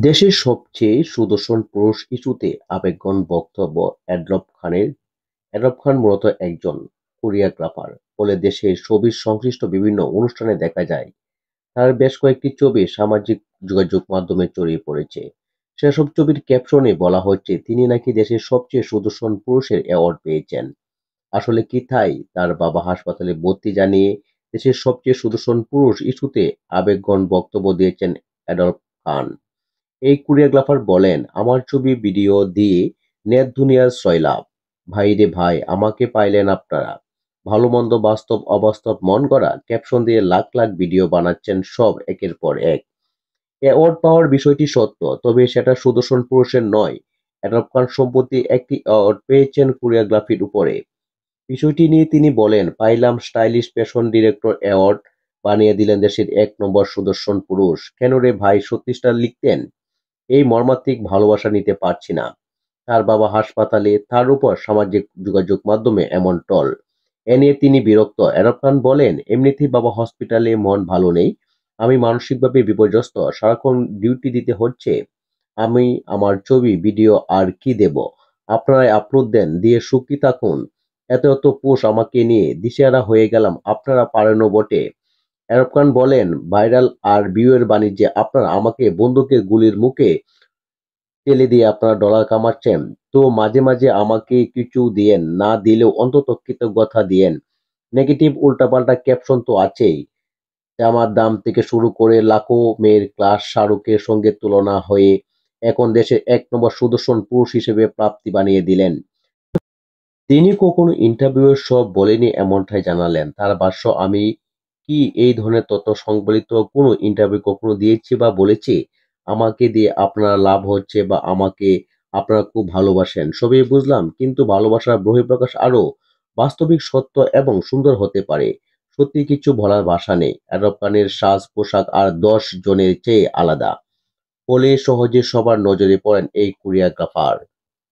দেশের সবচেয়ে সুদর্শন পুরুষ ইস্যুতে আবেগঘন বক্তব্য অ্যাডলফ খানের। অ্যাডলফ খান মূলত একজন কোরিওগ্রাফার বলে দেশের ছবির সংশ্লিষ্ট বিভিন্ন অনুষ্ঠানে দেখা যায়। তার বেশ কয়েকটি ছবি সামাজিক যোগাযোগ মাধ্যমে ছড়িয়ে পড়েছে। সেসব ছবির ক্যাপশনে বলা হচ্ছে তিনি নাকি দেশের সবচেয়ে সুদর্শন পুরুষের অ্যাওয়ার্ড পেয়েছেন। আসলে কি তাই? তার বাবা হাসপাতালে ভর্তি জানিয়ে দেশের সবচেয়ে সুদর্শন পুরুষ ইস্যুতে আবেগঘন বক্তব্য দিয়েছেন অ্যাডলফ খান। এই কোরিওগ্রাফার বলেন, আমার ছবি ভিডিও দিয়ে নেট দুনিয়ার সয়লাব। ভাই রে ভাই, আমাকে পাইলেন আপনারা। ভালো মন্দ বাস্তব অবাস্তব মন গড়া ক্যাপশন দিয়ে লাখ লাখ ভিডিও বানাচ্ছেন, সব একের পর এক। অ্যাওয়ার্ড পাওয়ার বিষয়টি সত্য, তবে সেটা সুদর্শন পুরুষের নয়। অ্যাডলফ খান সম্প্রতি একটি অ্যাওয়ার্ড পেয়েছেন কোরিওগ্রাফির উপরে। বিষয়টি নিয়ে তিনি বলেন, পাইলাম স্টাইলিশ ফ্যাশন ডিরেক্টর অ্যাওয়ার্ড, বানিয়ে দিলেন দেশের এক নম্বর সুদর্শন পুরুষ। কেন রে ভাই, 36টা লিখতেন। এই মর্মান্তিক ভালোবাসা নিতে পারছি না। তার বাবা হাসপাতালে, তার উপর সামাজিক যোগাযোগ মাধ্যমে এমন টল। এ নিয়ে তিনি বিরক্ত। এরফ খান বলেন, এমনিতেই বাবা হসপিটালে, মন ভালো নেই। আমি মানসিকভাবে বিপর্যস্ত, সারাক্ষণ ডিউটি দিতে হচ্ছে। আমি আমার ছবি ভিডিও আর কি দেব? আপনারাই আপলোড দেন, দিয়ে সুখী থাকুন। এত এত পোষ আমাকে নিয়ে দিশেহারা হয়ে গেলাম, আপনারা পারেনও বটে। এরফ খান বলেন, ভাইরাল আর ভিউয়ের বাণিজ্যে আপনারা আমাকে বন্দুকের গুলির মুখে ঠেলে দিয়ে আপনারা ডলার কামাচ্ছেন। তো মাঝে মাঝে আমাকে কিছু দিয়েন, না দিলেও অন্তত কৃতজ্ঞতা দিয়েন। নেগেটিভ উল্টাপাল্টা ক্যাপশন তো আছেই। জামার দাম থেকে শুরু করে লাখো মেয়ের ক্লাস শাহরুখের সঙ্গে তুলনা হয়ে এখন দেশের এক নম্বর সুদর্শন পুরুষ হিসেবে প্রাপ্তি বানিয়ে দিলেন। তিনি কখনো ইন্টারভিউয়ে সব বলেনি এমনটাই জানালেন। তার ভাষ্য, আমি কি এই ধরনের তথ্য সংবলিত কোনো ইন্টারভিউ কখনো দিয়েছি বা বলেছি আমাকে দিয়ে আপনার লাভ হচ্ছে বা আমাকে আপনারা খুব ভালোবাসেন? সবই বুঝলাম, কিন্তু ভালোবাসার বহিঃপ্রকাশ আরো বাস্তবিক সত্য এবং সুন্দর হতে পারে। সত্যি কিছু বলার ভাষা নেই। অ্যাডপ খানের সাজ পোশাক আর 10 জনের চেয়ে আলাদা বলে সহজে সবার নজরে পড়েন এই কোরিওগ্রাফার।